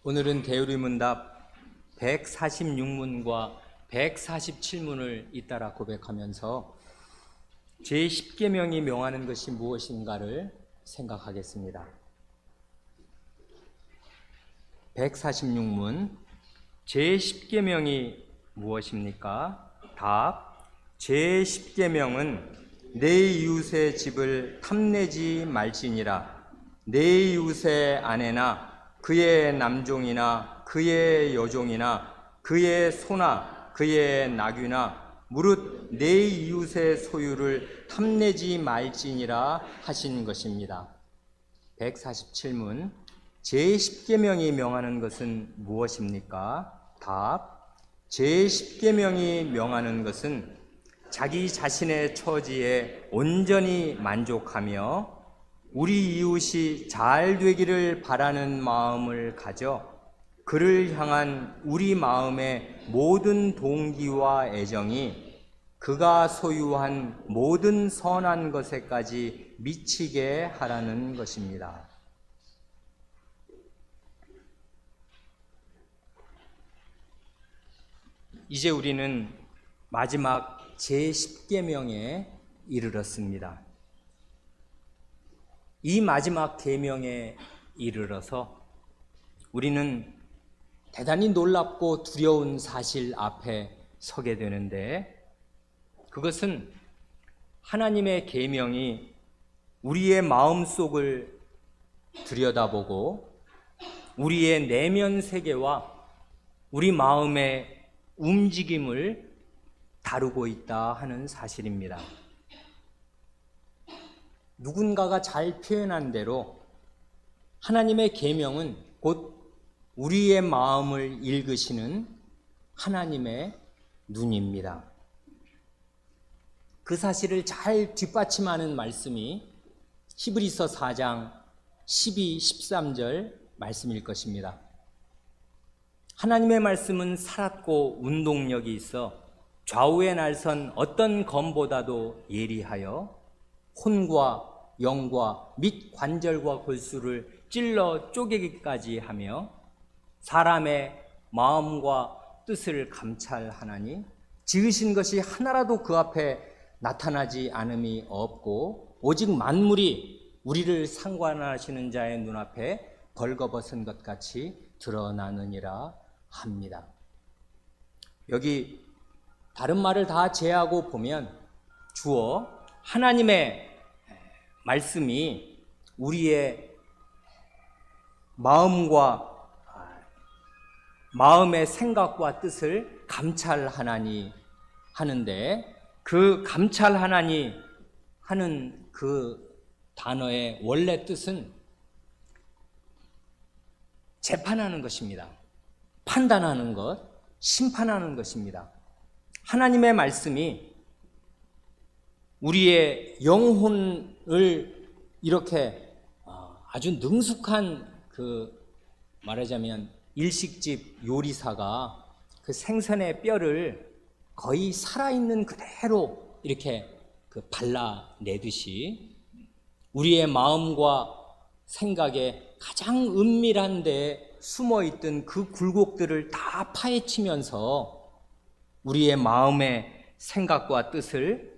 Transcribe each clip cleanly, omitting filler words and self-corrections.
오늘은 대우리문답 146문과 147문을 잇따라 고백하면서 제10계명이 명하는 것이 무엇인가를 생각하겠습니다. 146문 제10계명이 무엇입니까? 답. 제10계명은 내 이웃의 집을 탐내지 말지니라. 내 이웃의 아내나 그의 남종이나 그의 여종이나 그의 소나 그의 나귀나 무릇 내 이웃의 소유를 탐내지 말지니라 하신 것입니다. 147문 제10계명이 명하는 것은 무엇입니까? 답. 제10계명이 명하는 것은 자기 자신의 처지에 온전히 만족하며 우리 이웃이 잘 되기를 바라는 마음을 가져 그를 향한 우리 마음의 모든 동기와 애정이 그가 소유한 모든 선한 것에까지 미치게 하라는 것입니다. 이제 우리는 마지막 제10계명에 이르렀습니다. 이 마지막 계명에 이르러서 우리는 대단히 놀랍고 두려운 사실 앞에 서게 되는데, 그것은 하나님의 계명이 우리의 마음속을 들여다보고 우리의 내면 세계와 우리 마음의 움직임을 다루고 있다 하는 사실입니다. 누군가가 잘 표현한 대로 하나님의 계명은 곧 우리의 마음을 읽으시는 하나님의 눈입니다. 그 사실을 잘 뒷받침하는 말씀이 히브리서 4장 12, 13절 말씀일 것입니다. 하나님의 말씀은 살았고 운동력이 있어 좌우의 날선 어떤 검보다도 예리하여 혼과 영과 및 관절과 골수를 찔러 쪼개기까지 하며 사람의 마음과 뜻을 감찰하나니 지으신 것이 하나라도 그 앞에 나타나지 않음이 없고 오직 만물이 우리를 상관하시는 자의 눈앞에 벌거벗은 것 같이 드러나느니라 합니다. 여기 다른 말을 다 제하고 보면 주어 하나님의 말씀이 우리의 마음의 생각과 뜻을 감찰하나니 하는데, 그 감찰하나니 하는 그 단어의 원래 뜻은 재판하는 것입니다. 판단하는 것, 심판하는 것입니다. 하나님의 말씀이 우리의 영혼을 이렇게 아주 능숙한 말하자면 일식집 요리사가 그 생선의 뼈를 거의 살아있는 그대로 이렇게 발라내듯이 우리의 마음과 생각에 가장 은밀한 데에 숨어있던 그 굴곡들을 다 파헤치면서 우리의 마음의 생각과 뜻을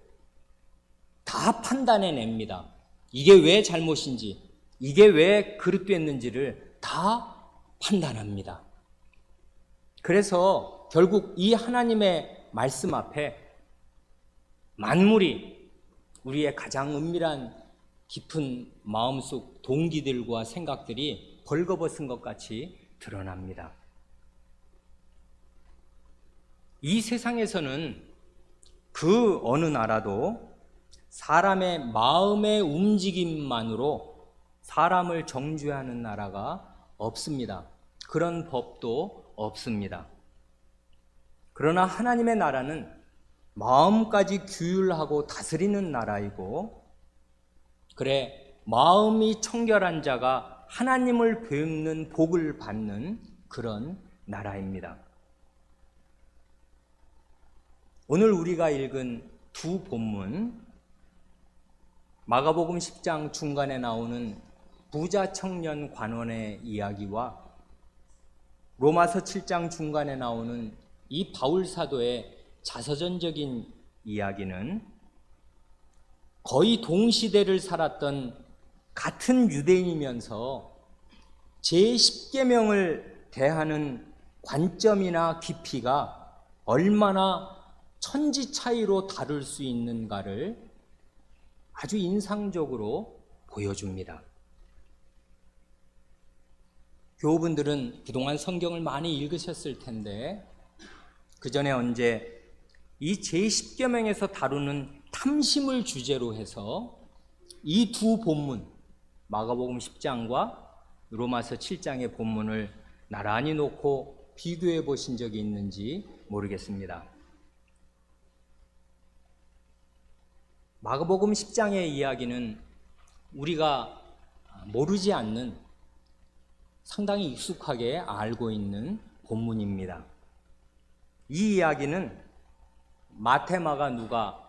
다 판단해냅니다. 이게 왜 잘못인지, 이게 왜 그릇됐는지를 다 판단합니다. 그래서 결국 이 하나님의 말씀 앞에 만물이 우리의 가장 은밀한 깊은 마음속 동기들과 생각들이 벌거벗은 것 같이 드러납니다. 이 세상에서는 그 어느 나라도 사람의 마음의 움직임만으로 사람을 정죄하는 나라가 없습니다. 그런 법도 없습니다. 그러나 하나님의 나라는 마음까지 규율하고 다스리는 나라이고, 그래 마음이 청결한 자가 하나님을 뵙는 복을 받는 그런 나라입니다. 오늘 우리가 읽은 두 본문, 마가복음 10장 중간에 나오는 부자 청년 관원의 이야기와 로마서 7장 중간에 나오는 이 바울 사도의 자서전적인 이야기는 거의 동시대를 살았던 같은 유대인이면서 제10계명을 대하는 관점이나 깊이가 얼마나 천지 차이로 다룰 수 있는가를 아주 인상적으로 보여줍니다. 교우분들은 그동안 성경을 많이 읽으셨을 텐데 그 전에 언제 이 제10계명에서 다루는 탐심을 주제로 해서 이 두 본문, 마가복음 10장과 로마서 7장의 본문을 나란히 놓고 비교해 보신 적이 있는지 모르겠습니다. 마가복음 10장의 이야기는 우리가 모르지 않는, 상당히 익숙하게 알고 있는 본문입니다. 이 이야기는 마태, 마가, 누가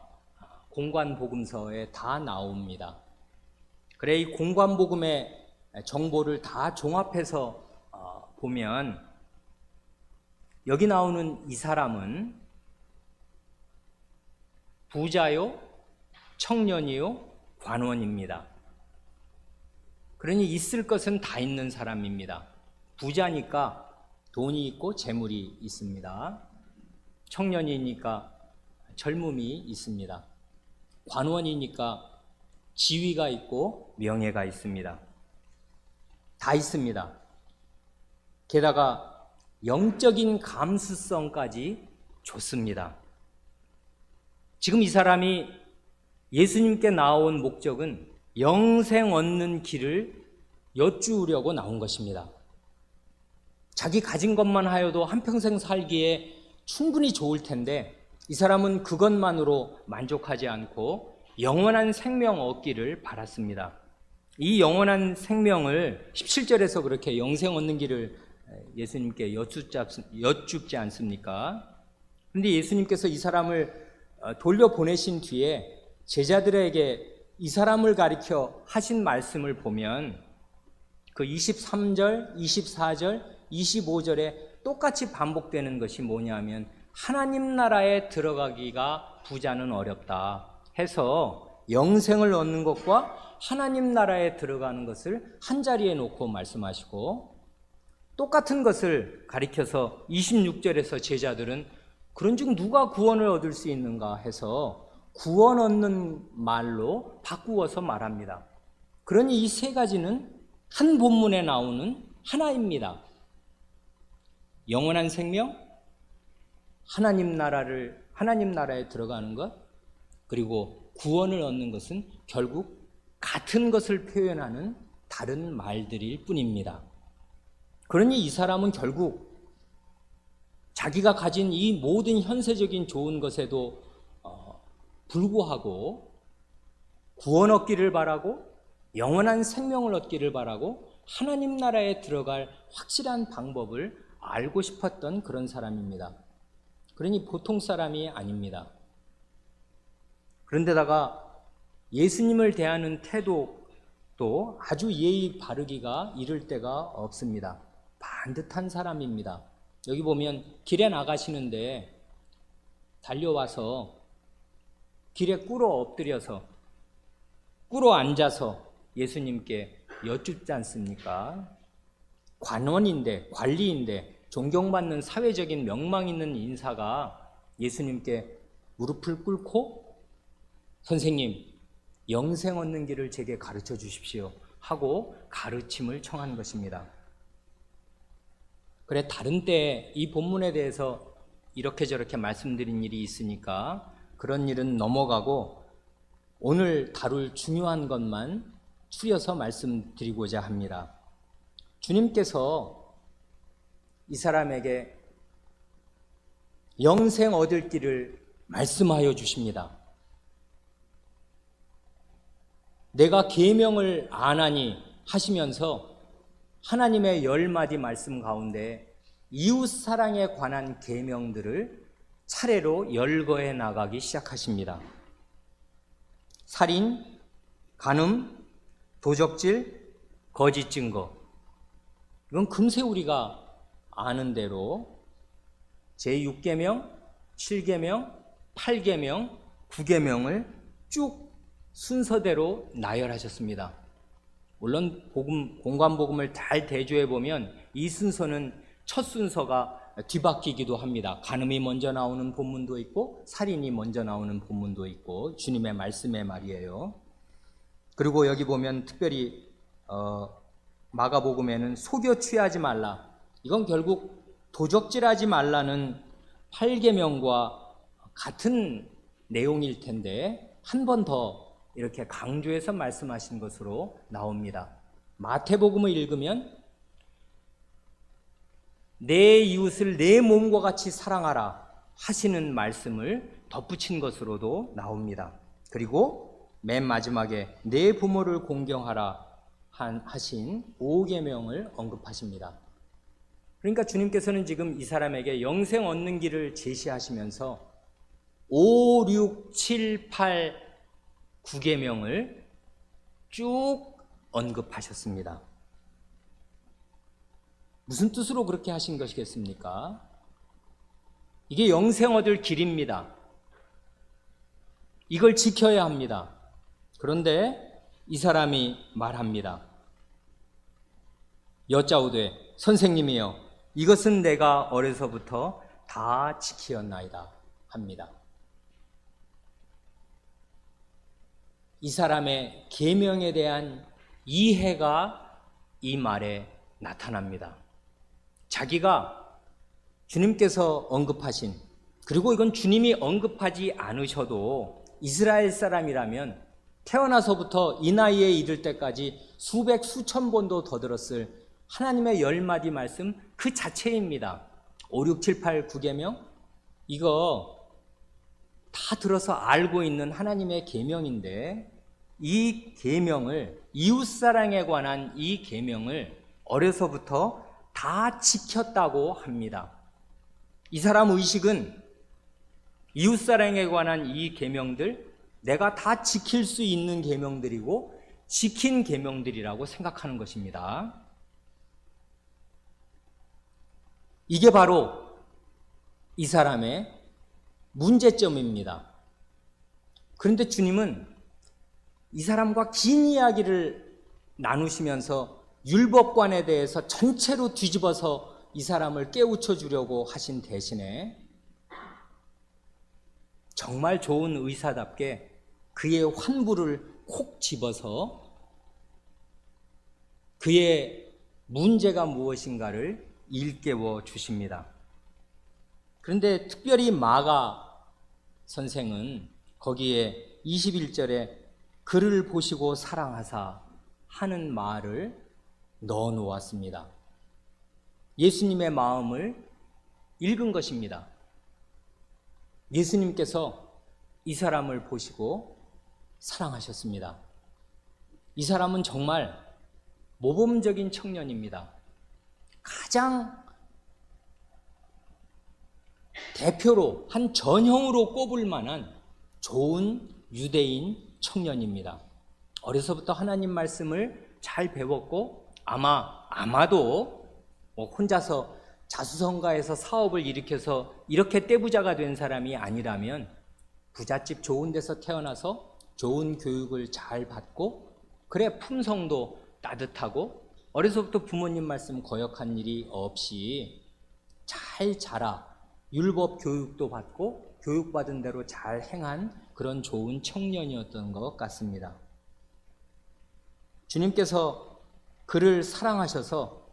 공관복음서에 다 나옵니다. 그래 이 공관복음의 정보를 다 종합해서 보면 여기 나오는 이 사람은 부자요, 청년이요, 관원입니다. 그러니 있을 것은 다 있는 사람입니다. 부자니까 돈이 있고 재물이 있습니다. 청년이니까 젊음이 있습니다. 관원이니까 지위가 있고 명예가 있습니다. 다 있습니다. 게다가 영적인 감수성까지 좋습니다. 지금 이 사람이 예수님께 나온 목적은 영생 얻는 길을 여쭈으려고 나온 것입니다. 자기 가진 것만 하여도 한평생 살기에 충분히 좋을 텐데 이 사람은 그것만으로 만족하지 않고 영원한 생명 얻기를 바랐습니다. 이 영원한 생명을 17절에서 그렇게 영생 얻는 길을 예수님께 여쭙지 않습니까? 그런데 예수님께서 이 사람을 돌려보내신 뒤에 제자들에게 이 사람을 가리켜 하신 말씀을 보면 그 23절, 24절, 25절에 똑같이 반복되는 것이 뭐냐면 하나님 나라에 들어가기가 부자는 어렵다 해서 영생을 얻는 것과 하나님 나라에 들어가는 것을 한자리에 놓고 말씀하시고 똑같은 것을 가리켜서 26절에서 제자들은 그런즉 누가 구원을 얻을 수 있는가 해서 구원 얻는 말로 바꾸어서 말합니다. 그러니 이 세 가지는 한 본문에 나오는 하나입니다. 영원한 생명, 하나님 나라에 들어가는 것, 그리고 구원을 얻는 것은 결국 같은 것을 표현하는 다른 말들일 뿐입니다. 그러니 이 사람은 결국 자기가 가진 이 모든 현세적인 좋은 것에도 불구하고 구원 얻기를 바라고 영원한 생명을 얻기를 바라고 하나님 나라에 들어갈 확실한 방법을 알고 싶었던 그런 사람입니다. 그러니 보통 사람이 아닙니다. 그런데다가 예수님을 대하는 태도도 아주 예의 바르기가 이를 데가 없습니다. 반듯한 사람입니다. 여기 보면 길에 나가시는데 달려와서 길에 꿇어 앉아서 예수님께 여쭙지 않습니까? 관원인데, 관리인데, 존경받는 사회적인 명망 있는 인사가 예수님께 무릎을 꿇고 선생님, 영생 얻는 길을 제게 가르쳐 주십시오 하고 가르침을 청한 것입니다. 그래, 다른 때 이 본문에 대해서 이렇게 저렇게 말씀드린 일이 있으니까 그런 일은 넘어가고 오늘 다룰 중요한 것만 추려서 말씀드리고자 합니다. 주님께서 이 사람에게 영생 얻을 길을 말씀하여 주십니다. 내가 계명을 안하니 하시면서 하나님의 10마디 말씀 가운데 이웃사랑에 관한 계명들을 차례로 열거해 나가기 시작하십니다. 살인, 간음, 도적질, 거짓 증거. 이건 금세 우리가 아는 대로 제6계명, 7계명, 8계명, 9계명을 쭉 순서대로 나열하셨습니다. 물론 공관복음을 잘 대조해 보면 이 순서는 첫 순서가 뒤바뀌기도 합니다. 간음이 먼저 나오는 본문도 있고 살인이 먼저 나오는 본문도 있고 주님의 말씀의 말이에요. 그리고 여기 보면 특별히 마가복음에는 속여 취하지 말라. 이건 결국 도적질하지 말라는 8계명과 같은 내용일 텐데 한 번 더 이렇게 강조해서 말씀하신 것으로 나옵니다. 마태복음을 읽으면 내 이웃을 내 몸과 같이 사랑하라 하시는 말씀을 덧붙인 것으로도 나옵니다. 그리고 맨 마지막에 내 부모를 공경하라 하신 5계명을 언급하십니다. 그러니까 주님께서는 지금 이 사람에게 영생 얻는 길을 제시하시면서 5, 6, 7, 8, 9계명을 쭉 언급하셨습니다. 무슨 뜻으로 그렇게 하신 것이겠습니까? 이게 영생 얻을 길입니다. 이걸 지켜야 합니다. 그런데 이 사람이 말합니다. 여짜오되 선생님이여 이것은 내가 어려서부터 다 지키었나이다 합니다. 이 사람의 계명에 대한 이해가 이 말에 나타납니다. 자기가 주님께서 언급하신, 그리고 이건 주님이 언급하지 않으셔도 이스라엘 사람이라면 태어나서부터 이 나이에 이를 때까지 수백 수천 번도 더 들었을 하나님의 10마디 말씀 그 자체입니다. 5, 6, 7, 8, 9계명 이거 다 들어서 알고 있는 하나님의 계명인데 이 계명을, 이웃사랑에 관한 이 계명을 어려서부터 다 지켰다고 합니다. 이 사람 의식은 이웃사랑에 관한 이 계명들 내가 다 지킬 수 있는 계명들이고 지킨 계명들이라고 생각하는 것입니다. 이게 바로 이 사람의 문제점입니다. 그런데 주님은 이 사람과 긴 이야기를 나누시면서 율법관에 대해서 전체로 뒤집어서 이 사람을 깨우쳐 주려고 하신 대신에 정말 좋은 의사답게 그의 환부를 콕 집어서 그의 문제가 무엇인가를 일깨워 주십니다. 그런데 특별히 마가 선생은 거기에 21절에 그를 보시고 사랑하사 하는 말을 넣어 놓았습니다. 예수님의 마음을 읽은 것입니다. 예수님께서 이 사람을 보시고 사랑하셨습니다. 이 사람은 정말 모범적인 청년입니다. 가장 대표로 한 전형으로 꼽을 만한 좋은 유대인 청년입니다. 어려서부터 하나님 말씀을 잘 배웠고 아마도 혼자서 자수성가해서 사업을 일으켜서 이렇게 떼부자가 된 사람이 아니라면 부잣집 좋은 데서 태어나서 좋은 교육을 잘 받고 그래 품성도 따뜻하고 어려서부터 부모님 말씀 거역한 일이 없이 잘 자라 율법 교육도 받고 교육받은 대로 잘 행한 그런 좋은 청년이었던 것 같습니다. 주님께서 그를 사랑하셔서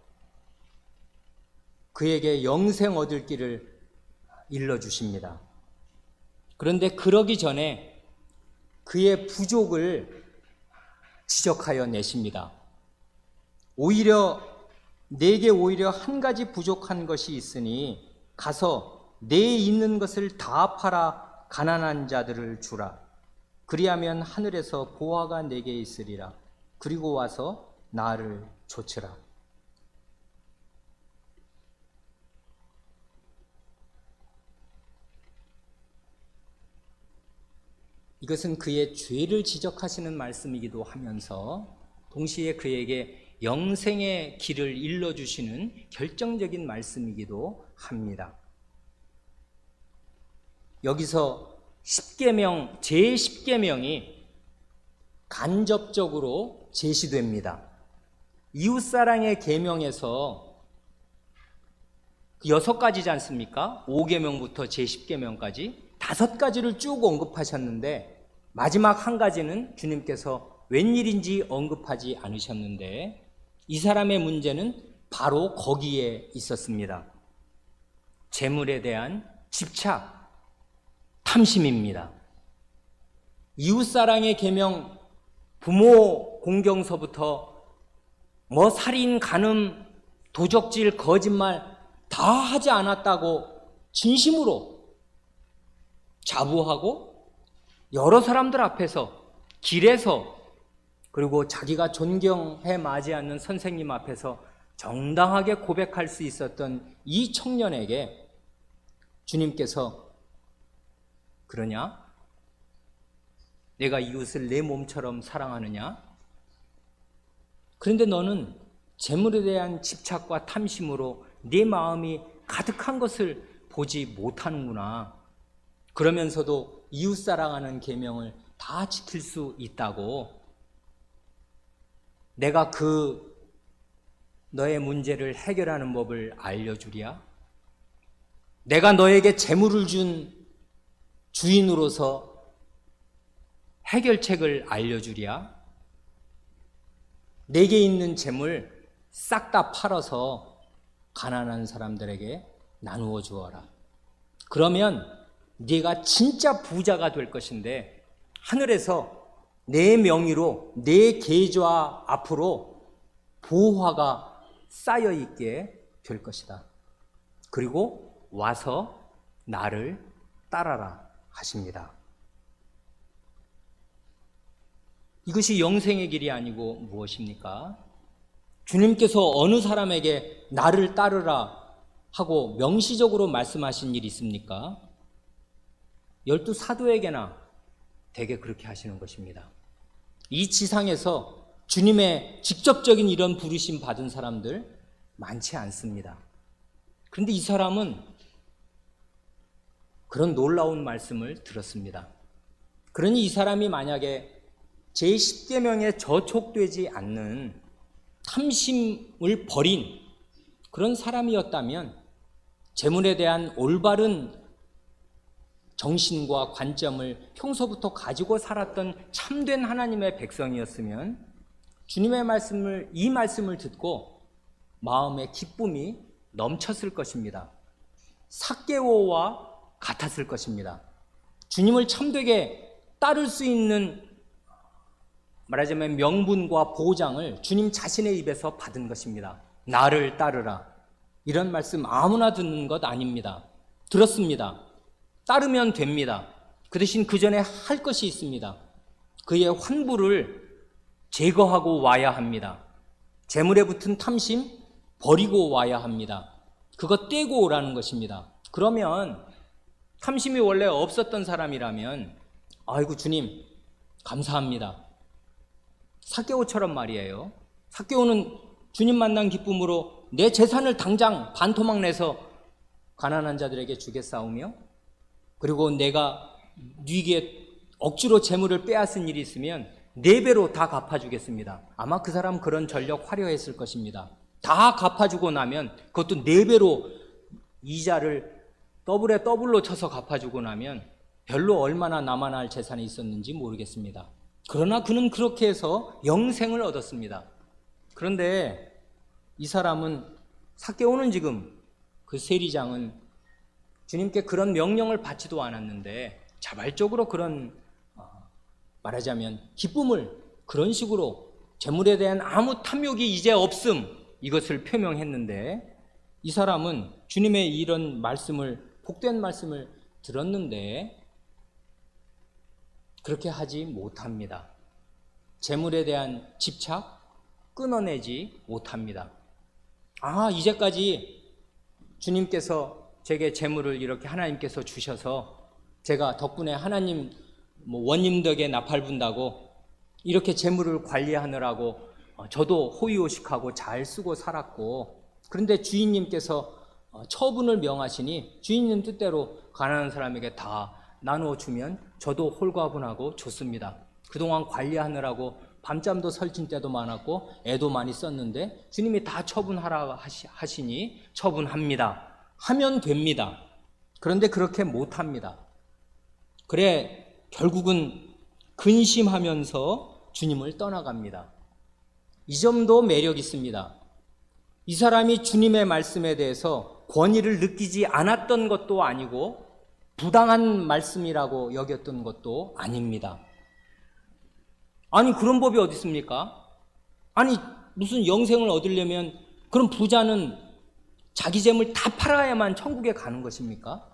그에게 영생 얻을 길을 일러주십니다. 그런데 그러기 전에 그의 부족을 지적하여 내십니다. 내게 오히려 한 가지 부족한 것이 있으니 가서 내 있는 것을 다 팔아 가난한 자들을 주라. 그리하면 하늘에서 보화가 내게 있으리라. 그리고 와서 나를 좇으라. 이것은 그의 죄를 지적하시는 말씀이기도 하면서 동시에 그에게 영생의 길을 일러주시는 결정적인 말씀이기도 합니다. 여기서 10계명, 제10계명이 간접적으로 제시됩니다. 이웃사랑의 계명에서 그 6가지지 않습니까? 5계명부터 제10계명까지 5가지를 쭉 언급하셨는데 마지막 한 가지는 주님께서 웬일인지 언급하지 않으셨는데 이 사람의 문제는 바로 거기에 있었습니다. 재물에 대한 집착, 탐심입니다. 이웃사랑의 계명, 부모 공경서부터 살인, 간음, 도적질, 거짓말 다 하지 않았다고 진심으로 자부하고 여러 사람들 앞에서, 길에서, 그리고 자기가 존경해 마지 않는 선생님 앞에서 정당하게 고백할 수 있었던 이 청년에게 주님께서 그러냐? 내가 이웃을 내 몸처럼 사랑하느냐? 그런데 너는 재물에 대한 집착과 탐심으로 내 마음이 가득한 것을 보지 못하는구나. 그러면서도 이웃 사랑하는 계명을 다 지킬 수 있다고. 내가 너의 문제를 해결하는 법을 알려주랴. 내가 너에게 재물을 준 주인으로서 해결책을 알려주랴. 내게 있는 재물 싹 다 팔아서 가난한 사람들에게 나누어 주어라. 그러면 네가 진짜 부자가 될 것인데 하늘에서 내 명의로 내 계좌 앞으로 보화가 쌓여 있게 될 것이다. 그리고 와서 나를 따라라 하십니다. 이것이 영생의 길이 아니고 무엇입니까? 주님께서 어느 사람에게 나를 따르라 하고 명시적으로 말씀하신 일이 있습니까? 12사도에게나 대개 그렇게 하시는 것입니다. 이 지상에서 주님의 직접적인 이런 부르심 받은 사람들 많지 않습니다. 그런데 이 사람은 그런 놀라운 말씀을 들었습니다. 그러니 이 사람이 만약에 제10계명에 저촉되지 않는 탐심을 버린 그런 사람이었다면 재물에 대한 올바른 정신과 관점을 평소부터 가지고 살았던 참된 하나님의 백성이었으면 주님의 이 말씀을 듣고 마음의 기쁨이 넘쳤을 것입니다. 삭개오와 같았을 것입니다. 주님을 참되게 따를 수 있는 말하자면 명분과 보장을 주님 자신의 입에서 받은 것입니다. 나를 따르라. 이런 말씀 아무나 듣는 것 아닙니다. 들었습니다. 따르면 됩니다. 그 대신 그 전에 할 것이 있습니다. 그의 환부를 제거하고 와야 합니다. 재물에 붙은 탐심 버리고 와야 합니다. 그거 떼고 오라는 것입니다. 그러면 탐심이 원래 없었던 사람이라면 아이고 주님 감사합니다. 삭개오처럼 말이에요. 삭개오는 주님 만난 기쁨으로 내 재산을 당장 반토막 내서 가난한 자들에게 주겠사오며 그리고 내가 네게 억지로 재물을 빼앗은 일이 있으면 4배로 다 갚아주겠습니다. 아마 그 사람 그런 전력 화려했을 것입니다. 다 갚아주고 나면 그것도 4배로 이자를 더블에 더블로 쳐서 갚아주고 나면 별로 얼마나 남아날 재산이 있었는지 모르겠습니다. 그러나 그는 그렇게 해서 영생을 얻었습니다. 그런데 이 사람은 삭개오는 지금 그 세리장은 주님께 그런 명령을 받지도 않았는데 자발적으로 그런 말하자면 기쁨을 그런 식으로 재물에 대한 아무 탐욕이 이제 없음 이것을 표명했는데 이 사람은 주님의 이런 말씀을 복된 말씀을 들었는데 그렇게 하지 못합니다. 재물에 대한 집착 끊어내지 못합니다. 이제까지 주님께서 제게 재물을 이렇게 하나님께서 주셔서 제가 덕분에 하나님 원님 덕에 나팔 분다고 이렇게 재물을 관리하느라고 저도 호의호식하고 잘 쓰고 살았고, 그런데 주인님께서 처분을 명하시니 주인님 뜻대로 가난한 사람에게 다 나누어 주면 저도 홀가분하고 좋습니다. 그동안 관리하느라고 밤잠도 설친 때도 많았고 애도 많이 썼는데 주님이 다 처분하라 하시니 처분합니다. 하면 됩니다. 그런데 그렇게 못합니다. 그래 결국은 근심하면서 주님을 떠나갑니다. 이 점도 매력 있습니다. 이 사람이 주님의 말씀에 대해서 권위를 느끼지 않았던 것도 아니고 부당한 말씀이라고 여겼던 것도 아닙니다. 아니 그런 법이 어디 있습니까? 아니 무슨 영생을 얻으려면 그럼 부자는 자기 재물 다 팔아야만 천국에 가는 것입니까?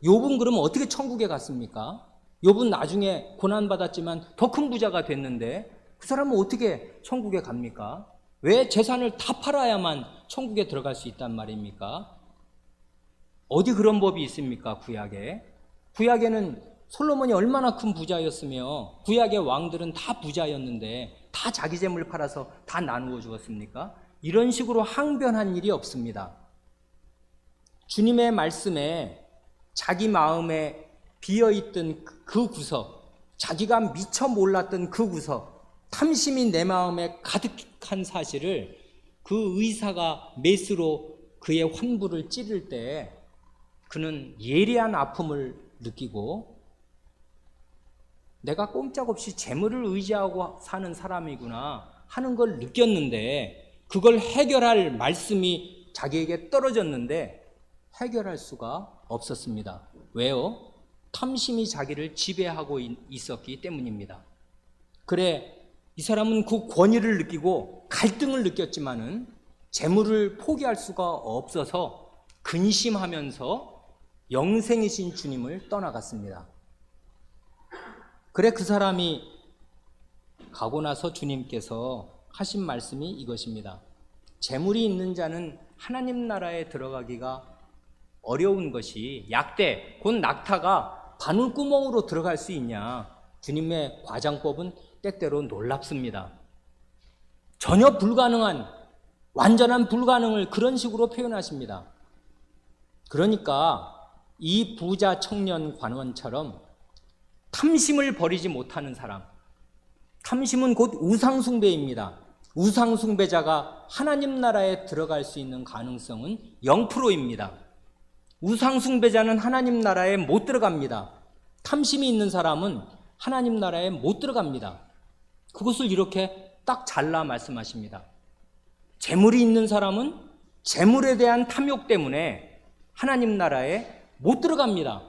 욥은 그러면 어떻게 천국에 갔습니까? 욥은 나중에 고난받았지만 더 큰 부자가 됐는데 그 사람은 어떻게 천국에 갑니까? 왜 재산을 다 팔아야만 천국에 들어갈 수 있단 말입니까? 어디 그런 법이 있습니까? 구약에. 구약에는 솔로몬이 얼마나 큰 부자였으며 구약의 왕들은 다 부자였는데 다 자기 재물을 팔아서 다 나누어 주었습니까? 이런 식으로 항변한 일이 없습니다. 주님의 말씀에 자기 마음에 비어있던 그 구석, 자기가 미처 몰랐던 그 구석, 탐심이 내 마음에 가득한 사실을 그 의사가 메스로 그의 환부를 찌를 때 그는 예리한 아픔을 느끼고 내가 꼼짝없이 재물을 의지하고 사는 사람이구나 하는 걸 느꼈는데 그걸 해결할 말씀이 자기에게 떨어졌는데 해결할 수가 없었습니다. 왜요? 탐심이 자기를 지배하고 있었기 때문입니다. 그래 이 사람은 그 권위를 느끼고 갈등을 느꼈지만은 재물을 포기할 수가 없어서 근심하면서 영생이신 주님을 떠나갔습니다. 그래 그 사람이 가고 나서 주님께서 하신 말씀이 이것입니다. 재물이 있는 자는 하나님 나라에 들어가기가 어려운 것이 약대, 곧 낙타가 바늘구멍으로 들어갈 수 있냐. 주님의 과장법은 때때로 놀랍습니다. 전혀 불가능한, 완전한 불가능을 그런 식으로 표현하십니다. 그러니까 이 부자 청년 관원처럼 탐심을 버리지 못하는 사람, 탐심은 곧 우상숭배입니다. 우상숭배자가 하나님 나라에 들어갈 수 있는 가능성은 0%입니다. 우상숭배자는 하나님 나라에 못 들어갑니다. 탐심이 있는 사람은 하나님 나라에 못 들어갑니다. 그것을 이렇게 딱 잘라 말씀하십니다. 재물이 있는 사람은 재물에 대한 탐욕 때문에 하나님 나라에 못 들어갑니다.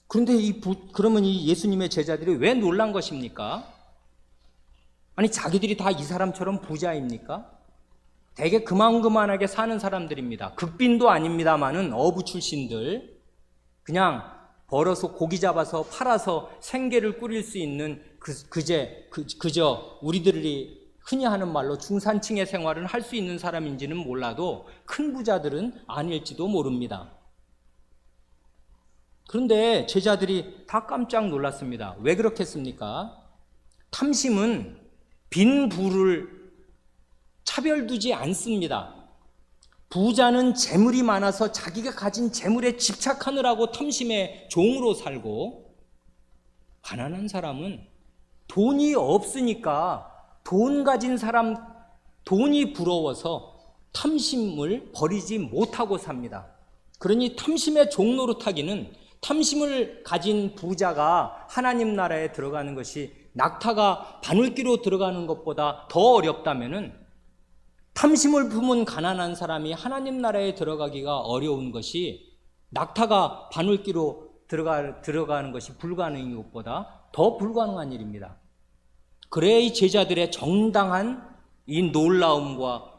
그런데 그러면 이 예수님의 제자들이 왜 놀란 것입니까? 아니 자기들이 다 이 사람처럼 부자입니까? 되게 그만그만하게 사는 사람들입니다. 극빈도 아닙니다만은 어부 출신들, 그냥 벌어서 고기 잡아서 팔아서 생계를 꾸릴 수 있는 그저 우리들이 흔히 하는 말로 중산층의 생활을 할 수 있는 사람인지는 몰라도 큰 부자들은 아닐지도 모릅니다. 그런데 제자들이 다 깜짝 놀랐습니다. 왜 그렇겠습니까? 탐심은 빈 부를 차별두지 않습니다. 부자는 재물이 많아서 자기가 가진 재물에 집착하느라고 탐심의 종으로 살고, 가난한 사람은 돈이 없으니까 돈 가진 사람 돈이 부러워서 탐심을 버리지 못하고 삽니다. 그러니 탐심의 종노릇하기는 탐심을 가진 부자가 하나님 나라에 들어가는 것이 낙타가 바늘귀로 들어가는 것보다 더 어렵다면은 탐심을 품은 가난한 사람이 하나님 나라에 들어가기가 어려운 것이 낙타가 바늘귀로 들어가는 것이 불가능한 것보다 더 불가능한 일입니다. 그래야 이 제자들의 정당한 이 놀라움과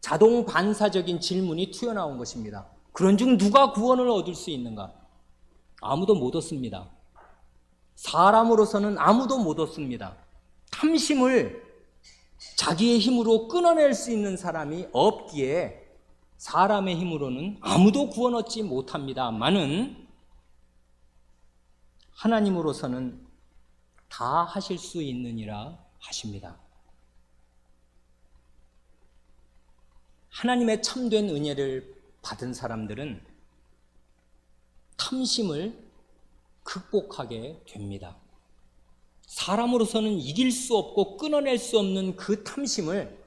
자동 반사적인 질문이 튀어나온 것입니다. 그런즉 누가 구원을 얻을 수 있는가? 아무도 못 얻습니다. 사람으로서는 아무도 못 얻습니다. 탐심을 자기의 힘으로 끊어낼 수 있는 사람이 없기에 사람의 힘으로는 아무도 구원 얻지 못합니다만은 하나님으로서는 다 하실 수 있느니라 하십니다. 하나님의 참된 은혜를 받은 사람들은 탐심을 극복하게 됩니다. 사람으로서는 이길 수 없고 끊어낼 수 없는 그 탐심을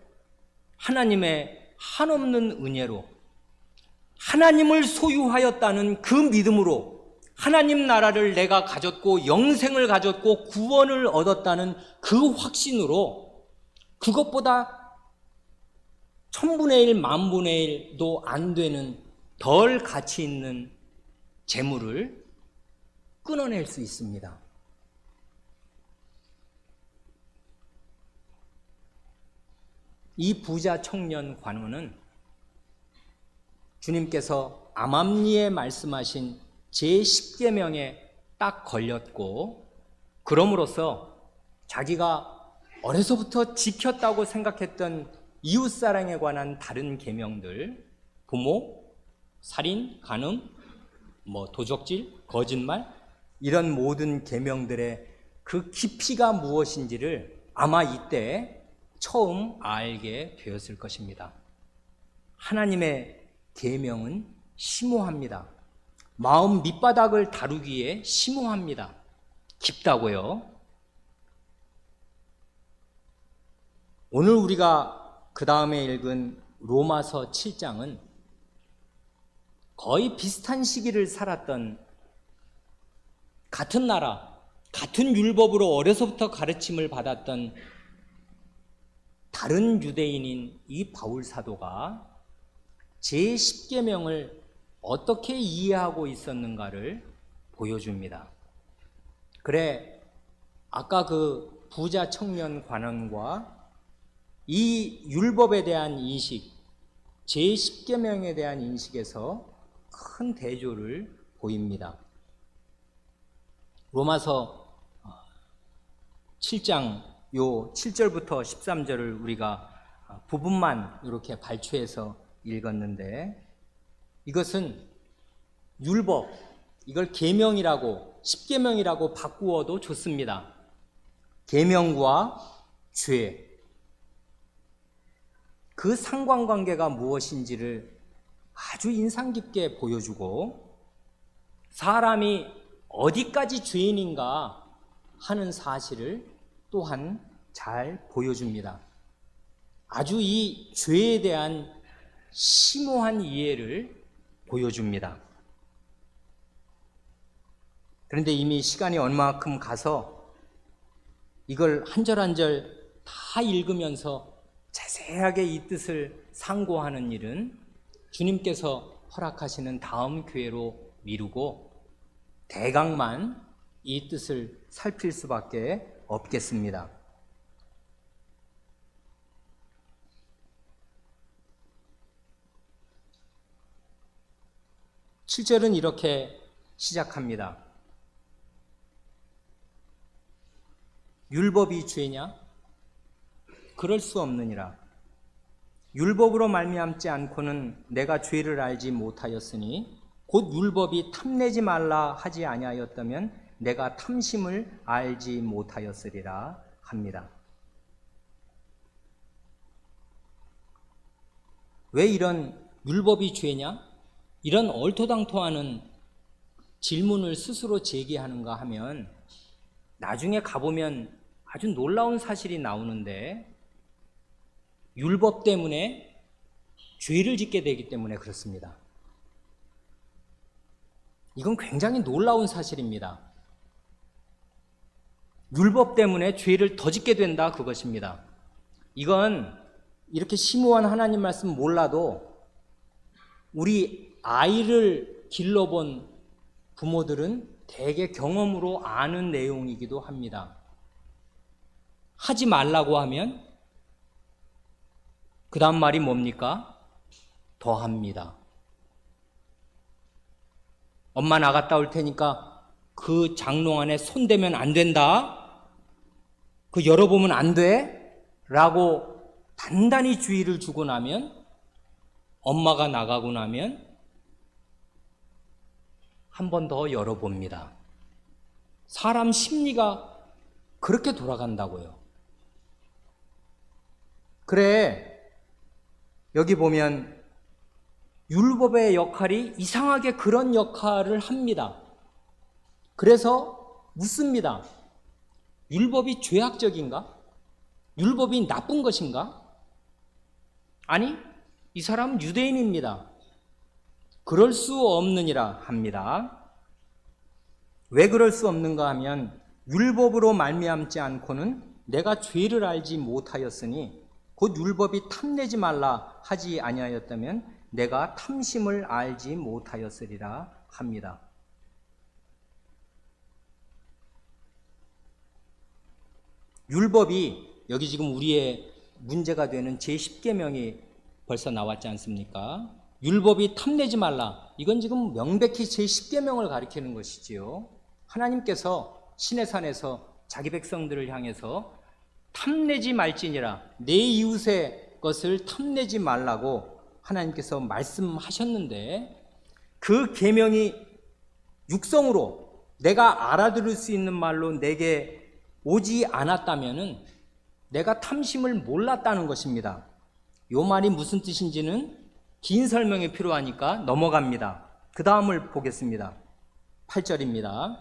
하나님의 한없는 은혜로, 하나님을 소유하였다는 그 믿음으로 하나님 나라를 내가 가졌고 영생을 가졌고 구원을 얻었다는 그 확신으로 그것보다 1000분의 1, 10,000분의 1도 안 되는 덜 가치 있는 재물을 끊어낼 수 있습니다. 이 부자 청년 관원은 주님께서 암암리에 말씀하신 제10계명에 딱 걸렸고, 그럼으로써 자기가 어려서부터 지켰다고 생각했던 이웃사랑에 관한 다른 계명들, 부모, 살인, 간음, 도적질, 거짓말, 이런 모든 계명들의 그 깊이가 무엇인지를 아마 이때 처음 알게 되었을 것입니다. 하나님의 계명은 심오합니다. 마음 밑바닥을 다루기에 심오합니다. 깊다고요. 오늘 우리가 그 다음에 읽은 로마서 7장은 거의 비슷한 시기를 살았던, 같은 나라, 같은 율법으로 어려서부터 가르침을 받았던 다른 유대인인 이 바울 사도가 제10계명을 어떻게 이해하고 있었는가를 보여줍니다. 그래, 아까 그 부자 청년 관원과 이 율법에 대한 인식, 제10계명에 대한 인식에서 큰 대조를 보입니다. 로마서 7장 요 7절부터 13절을 우리가 부분만 이렇게 발췌해서 읽었는데, 이것은 율법, 이걸 계명이라고, 10계명이라고 바꾸어도 좋습니다. 계명과 죄, 그 상관관계가 무엇인지를 아주 인상 깊게 보여주고, 사람이 어디까지 죄인인가 하는 사실을 또한 잘 보여줍니다. 아주 이 죄에 대한 심오한 이해를 보여줍니다. 그런데 이미 시간이 얼마만큼 가서 이걸 한 절 한 절 다 읽으면서 자세하게 이 뜻을 상고하는 일은 주님께서 허락하시는 다음 기회로 미루고 대강만 이 뜻을 살필 수밖에 없겠습니다. 7절은 이렇게 시작합니다. 율법이 죄냐? 그럴 수 없느니라. 율법으로 말미암지 않고는 내가 죄를 알지 못하였으니 곧 율법이 탐내지 말라 하지 아니하였다면 내가 탐심을 알지 못하였으리라 합니다. 왜 이런 율법이 죄냐? 이런 얼토당토하는 질문을 스스로 제기하는가 하면 나중에 가보면 아주 놀라운 사실이 나오는데, 율법 때문에 죄를 짓게 되기 때문에 그렇습니다. 이건 굉장히 놀라운 사실입니다. 율법 때문에 죄를 더 짓게 된다, 그것입니다. 이건 이렇게 심오한 하나님 말씀 몰라도 우리 아이를 길러본 부모들은 대개 경험으로 아는 내용이기도 합니다. 하지 말라고 하면 그 다음 말이 뭡니까? 더 합니다. 엄마 나갔다 올 테니까 그 장롱 안에 손 대면 안 된다, 그 열어보면 안 돼 라고 단단히 주의를 주고 나면, 엄마가 나가고 나면 한 번 더 열어봅니다. 사람 심리가 그렇게 돌아간다고요. 그래, 여기 보면 율법의 역할이 이상하게 그런 역할을 합니다. 그래서 묻습니다. 율법이 죄악적인가? 율법이 나쁜 것인가? 아니, 이 사람은 유대인입니다. 그럴 수 없느니라 합니다. 왜 그럴 수 없는가 하면 율법으로 말미암지 않고는 내가 죄를 알지 못하였으니 곧 율법이 탐내지 말라 하지 아니하였다면 내가 탐심을 알지 못하였으리라 합니다. 율법이 여기 지금 우리의 문제가 되는 제10계명이 벌써 나왔지 않습니까? 율법이 탐내지 말라. 이건 지금 명백히 제10계명을 가리키는 것이지요. 하나님께서 시내산에서 자기 백성들을 향해서 탐내지 말지니라, 내 이웃의 것을 탐내지 말라고 하나님께서 말씀하셨는데 그 계명이 육성으로 내가 알아들을 수 있는 말로 내게 오지 않았다면은 내가 탐심을 몰랐다는 것입니다. 이 말이 무슨 뜻인지는 긴 설명이 필요하니까 넘어갑니다. 그 다음을 보겠습니다. 8절입니다.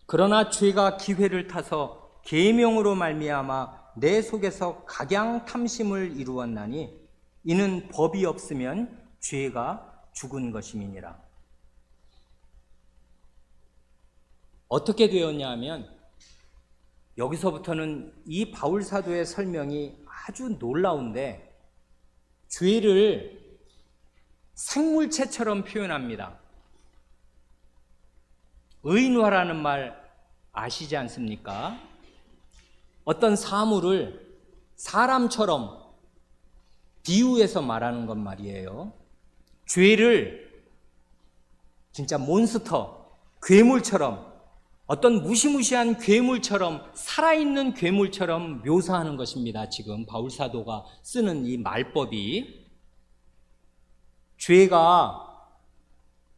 그러나 죄가 기회를 타서 계명으로 말미암아 내 속에서 각양 탐심을 이루었나니 이는 법이 없으면 죄가 죽은 것임이니라. 어떻게 되었냐 하면 여기서부터는 이 바울 사도의 설명이 아주 놀라운데 죄를 생물체처럼 표현합니다. 의인화라는 말 아시지 않습니까? 어떤 사물을 사람처럼 비유해서 말하는 것 말이에요. 죄를 진짜 몬스터, 괴물처럼, 어떤 무시무시한 괴물처럼, 살아있는 괴물처럼 묘사하는 것입니다. 지금 바울 사도가 쓰는 이 말법이. 죄가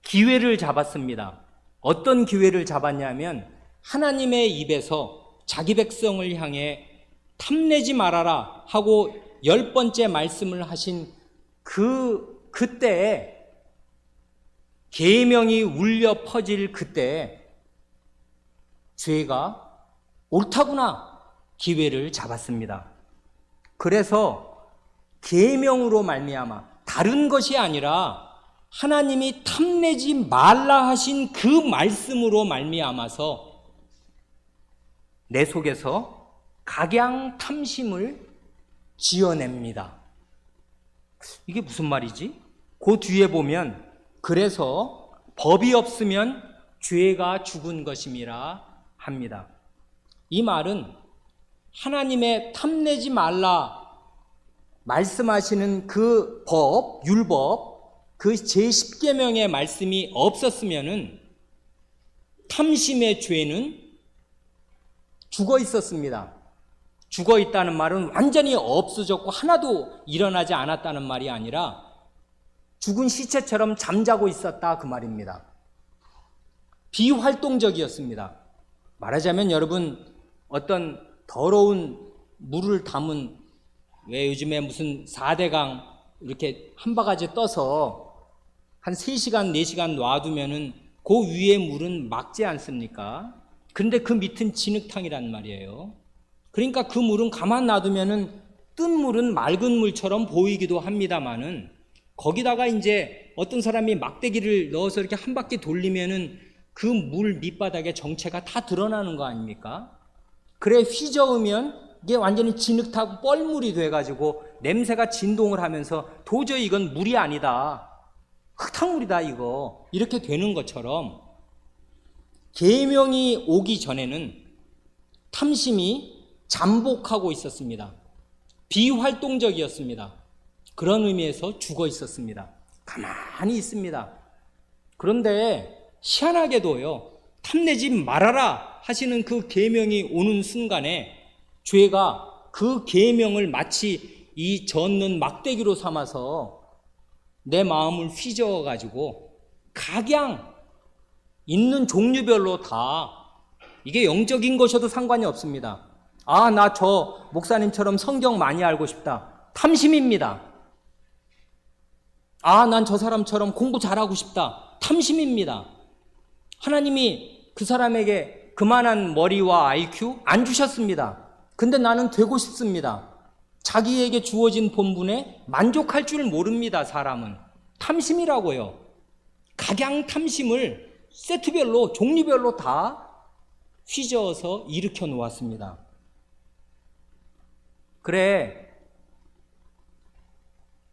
기회를 잡았습니다. 어떤 기회를 잡았냐면 하나님의 입에서 자기 백성을 향해 탐내지 말아라 하고 10번째 말씀을 하신 그때에, 계명이 울려 퍼질 그때에 죄가 옳다구나 기회를 잡았습니다. 그래서 계명으로 말미암아, 다른 것이 아니라 하나님이 탐내지 말라 하신 그 말씀으로 말미암아서 내 속에서 각양 탐심을 지어냅니다. 이게 무슨 말이지? 그 뒤에 보면 그래서 법이 없으면 죄가 죽은 것임이라 합니다. 이 말은 하나님의 탐내지 말라 말씀하시는 그 법, 율법, 그 제10계명의 말씀이 없었으면은 탐심의 죄는 죽어 있었습니다. 죽어 있다는 말은 완전히 없어졌고 하나도 일어나지 않았다는 말이 아니라 죽은 시체처럼 잠자고 있었다 그 말입니다. 비활동적이었습니다. 말하자면 여러분, 어떤 더러운 물을 담은, 왜 요즘에 무슨 4대강 이렇게 한 바가지 떠서 한 3시간, 4시간 놔두면은 그 위에 물은 막지 않습니까? 근데 그 밑은 진흙탕이란 말이에요. 그러니까 그 물은 가만 놔두면은 뜬 물은 맑은 물처럼 보이기도 합니다만은 거기다가 이제 어떤 사람이 막대기를 넣어서 이렇게 한 바퀴 돌리면은 그 물 밑바닥의 정체가 다 드러나는 거 아닙니까? 그래 휘저으면 이게 완전히 진흙탕 뻘물이 돼가지고 냄새가 진동을 하면서 도저히 이건 물이 아니다, 흙탕물이다 이거, 이렇게 되는 것처럼 계명이 오기 전에는 탐심이 잠복하고 있었습니다. 비활동적이었습니다. 그런 의미에서 죽어 있었습니다. 가만히 있습니다. 그런데 희한하게도요, 탐내지 말아라 하시는 그 계명이 오는 순간에 죄가 그 계명을 마치 이 젓는 막대기로 삼아서 내 마음을 휘저어가지고 각양 있는 종류별로 다, 이게 영적인 것이어도 상관이 없습니다. 아, 나 저 목사님처럼 성경 많이 알고 싶다. 탐심입니다. 아, 난 저 사람처럼 공부 잘하고 싶다. 탐심입니다. 하나님이 그 사람에게 그만한 머리와 IQ 안 주셨습니다. 근데 나는 되고 싶습니다. 자기에게 주어진 본분에 만족할 줄 모릅니다. 사람은 탐심이라고요. 각양 탐심을 세트별로 종류별로 다 휘저어서 일으켜 놓았습니다. 그래,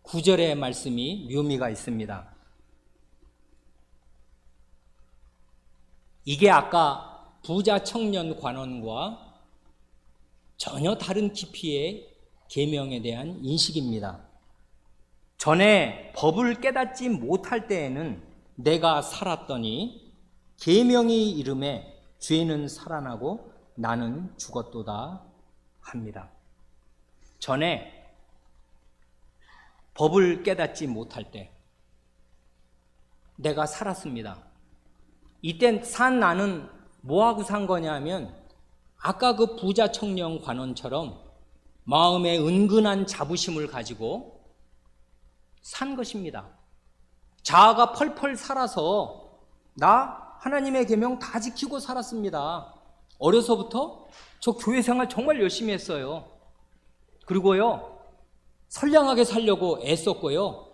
9절의 말씀이 묘미가 있습니다. 이게 아까 부자 청년 관원과 전혀 다른 깊이의 계명에 대한 인식입니다. 전에 법을 깨닫지 못할 때에는 내가 살았더니 계명이 이름에 죄는 살아나고 나는 죽었도다 합니다. 전에 법을 깨닫지 못할 때 내가 살았습니다. 이때 산 나는 뭐하고 산 거냐면 아까 그 부자 청년 관원처럼 마음에 은근한 자부심을 가지고 산 것입니다. 자아가 펄펄 살아서 나 하나님의 계명 다 지키고 살았습니다. 어려서부터 저 교회 생활 정말 열심히 했어요. 그리고요, 선량하게 살려고 애썼고요.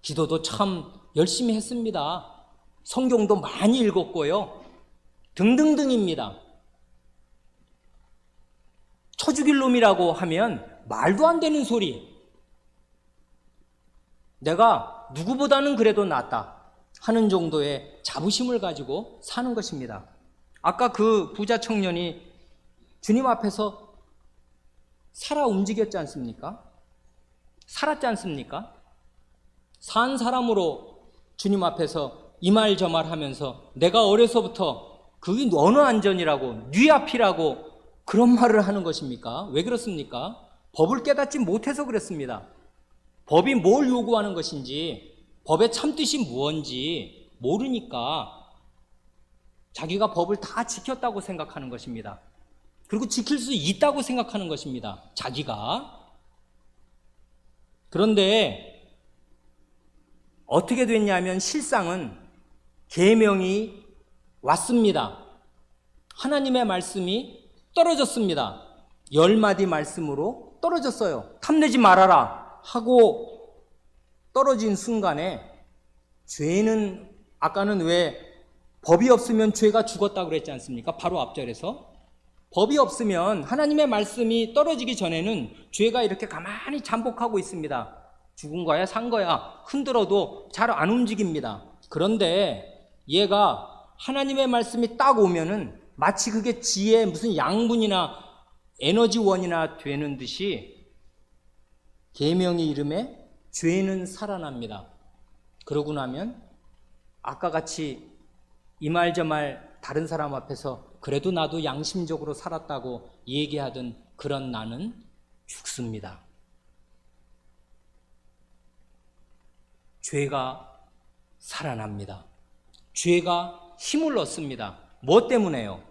기도도 참 열심히 했습니다. 성경도 많이 읽었고요. 등등등입니다. 쳐 죽일 놈이라고 하면 말도 안 되는 소리. 내가 누구보다는 그래도 낫다 하는 정도의 자부심을 가지고 사는 것입니다. 아까 그 부자 청년이 주님 앞에서 살아 움직였지 않습니까? 살았지 않습니까? 산 사람으로 주님 앞에서 이 말 저 말 하면서 내가 어려서부터 그게 어느 안전이라고 뉘 앞이라고 그런 말을 하는 것입니까? 왜 그렇습니까? 법을 깨닫지 못해서 그랬습니다. 법이 뭘 요구하는 것인지, 법의 참뜻이 무엇인지 모르니까 자기가 법을 다 지켰다고 생각하는 것입니다. 그리고 지킬 수 있다고 생각하는 것입니다. 자기가. 그런데 어떻게 됐냐면 실상은 계명이 왔습니다. 하나님의 말씀이 떨어졌습니다. 10마디 말씀으로 떨어졌어요. 탐내지 말아라 하고 떨어진 순간에 죄는, 아까는 왜 법이 없으면 죄가 죽었다고 그랬지 않습니까? 바로 앞절에서 법이 없으면 하나님의 말씀이 떨어지기 전에는 죄가 이렇게 가만히 잠복하고 있습니다. 죽은 거야 산 거야 흔들어도 잘 안 움직입니다. 그런데 얘가 하나님의 말씀이 딱 오면은 마치 그게 지의 무슨 양분이나 에너지원이나 되는 듯이 계명의 이름에 죄는 살아납니다. 그러고 나면 아까 같이 이 말 저 말 다른 사람 앞에서 그래도 나도 양심적으로 살았다고 얘기하던 그런 나는 죽습니다. 죄가 살아납니다. 죄가 힘을 얻습니다. 뭐 때문에요?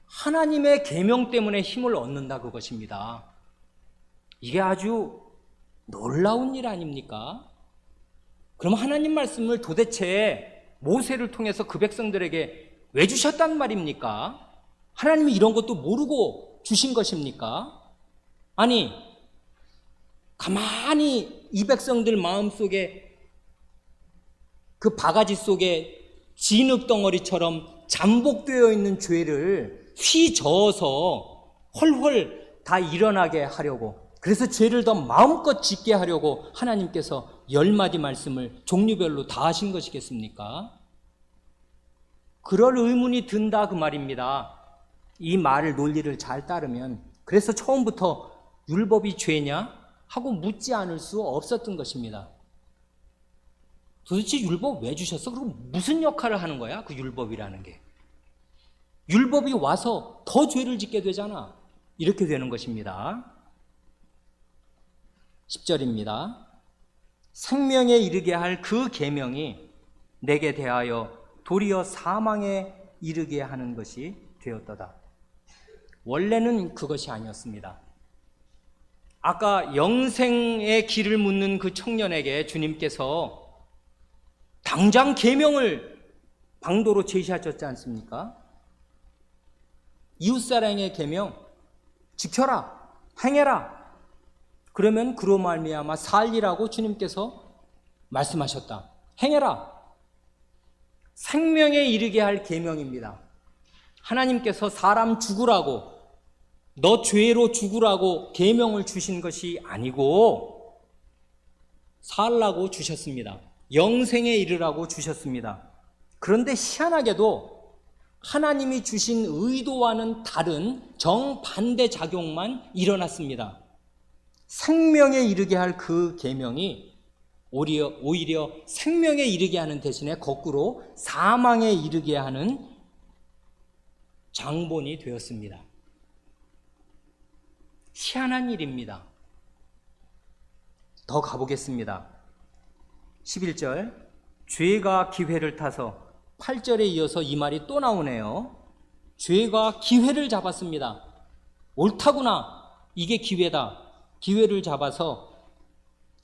하나님의 계명 때문에 힘을 얻는다 그것입니다. 이게 아주 놀라운 일 아닙니까? 그럼 하나님 말씀을 도대체 모세를 통해서 그 백성들에게 왜 주셨단 말입니까? 하나님이 이런 것도 모르고 주신 것입니까? 아니, 가만히 이 백성들 마음속에 그 바가지 속에 진흙덩어리처럼 잠복되어 있는 죄를 휘저어서 헐헐 다 일어나게 하려고, 그래서 죄를 더 마음껏 짓게 하려고 하나님께서 10마디 말씀을 종류별로 다 하신 것이겠습니까? 그럴 의문이 든다 그 말입니다. 이 말을 논리를 잘 따르면. 그래서 처음부터 율법이 죄냐 하고 묻지 않을 수 없었던 것입니다. 도대체 율법 왜 주셨어? 그리고 무슨 역할을 하는 거야? 그 율법이라는 게. 율법이 와서 더 죄를 짓게 되잖아. 이렇게 되는 것입니다. 10절입니다. 생명에 이르게 할 그 계명이 내게 대하여 도리어 사망에 이르게 하는 것이 되었도다. 원래는 그것이 아니었습니다. 아까 영생의 길을 묻는 그 청년에게 주님께서 당장 계명을 방도로 제시하셨지 않습니까? 이웃사랑의 계명 지켜라, 행해라. 그러면 그로 말미암아 살리라고 주님께서 말씀하셨다. 행해라. 생명에 이르게 할 계명입니다. 하나님께서 사람 죽으라고, 너 죄로 죽으라고 계명을 주신 것이 아니고 살라고 주셨습니다. 영생에 이르라고 주셨습니다. 그런데 희한하게도 하나님이 주신 의도와는 다른 정반대 작용만 일어났습니다. 생명에 이르게 할 그 계명이 오히려 생명에 이르게 하는 대신에 거꾸로 사망에 이르게 하는 장본이 되었습니다. 희한한 일입니다. 더 가보겠습니다. 11절, 죄가 기회를 타서, 8절에 이어서 이 말이 또 나오네요. 죄가 기회를 잡았습니다. 옳다구나, 이게 기회다. 기회를 잡아서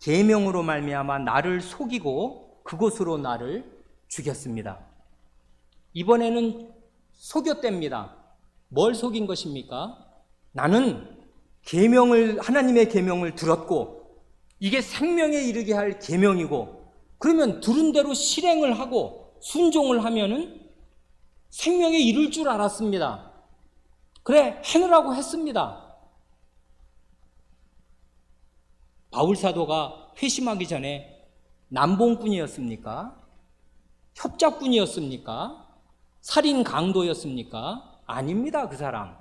계명으로 말미암아 나를 속이고 그곳으로 나를 죽였습니다. 이번에는 속였답니다. 뭘 속인 것입니까? 나는 하나님의 계명을 들었고 이게 생명에 이르게 할 계명이고, 그러면 들은 대로 실행을 하고 순종을 하면은 생명에 이를 줄 알았습니다. 그래, 행으라고 했습니다. 바울 사도가 회심하기 전에 남봉꾼이었습니까? 협작꾼이었습니까? 살인 강도였습니까? 아닙니다. 그 사람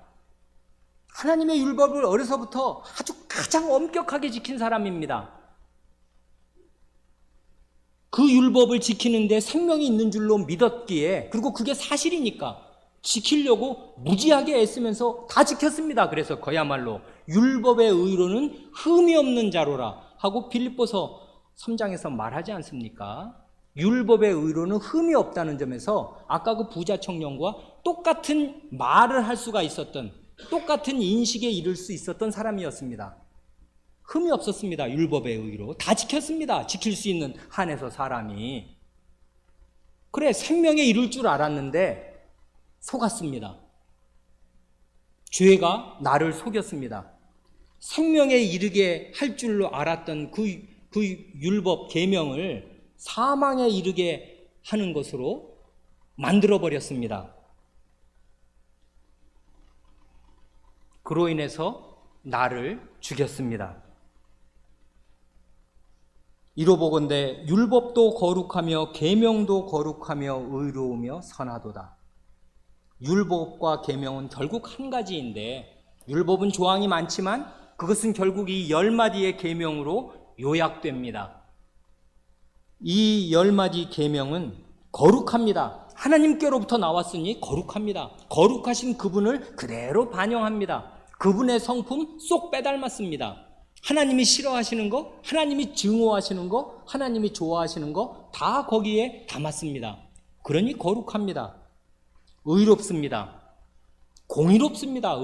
하나님의 율법을 어려서부터 아주 가장 엄격하게 지킨 사람입니다. 그 율법을 지키는데 생명이 있는 줄로 믿었기에, 그리고 그게 사실이니까 지키려고 무지하게 애쓰면서 다 지켰습니다. 그래서 그야말로 율법의 의로는 흠이 없는 자로라 하고 빌립보서 3장에서 말하지 않습니까? 율법의 의로는 흠이 없다는 점에서 아까 그 부자 청년과 똑같은 말을 할 수가 있었던, 똑같은 인식에 이를 수 있었던 사람이었습니다. 흠이 없었습니다. 율법의 의로 다 지켰습니다. 지킬 수 있는 한에서 사람이. 그래, 생명에 이를 줄 알았는데 속았습니다. 죄가 나를 속였습니다. 생명에 이르게 할 줄로 알았던 그 율법 계명을 사망에 이르게 하는 것으로 만들어 버렸습니다. 그로 인해서 나를 죽였습니다. 이로보건대 율법도 거룩하며 계명도 거룩하며 의로우며 선하도다. 율법과 계명은 결국 한 가지인데, 율법은 조항이 많지만 그것은 결국 이 10마디의 계명으로 요약됩니다. 이 10마디 계명은 거룩합니다. 하나님께로부터 나왔으니 거룩합니다. 거룩하신 그분을 그대로 반영합니다. 그분의 성품 쏙 빼닮았습니다. 하나님이 싫어하시는 거, 하나님이 증오하시는 거, 하나님이 좋아하시는 거 다 거기에 담았습니다. 그러니 거룩합니다. 의롭습니다. 공의롭습니다.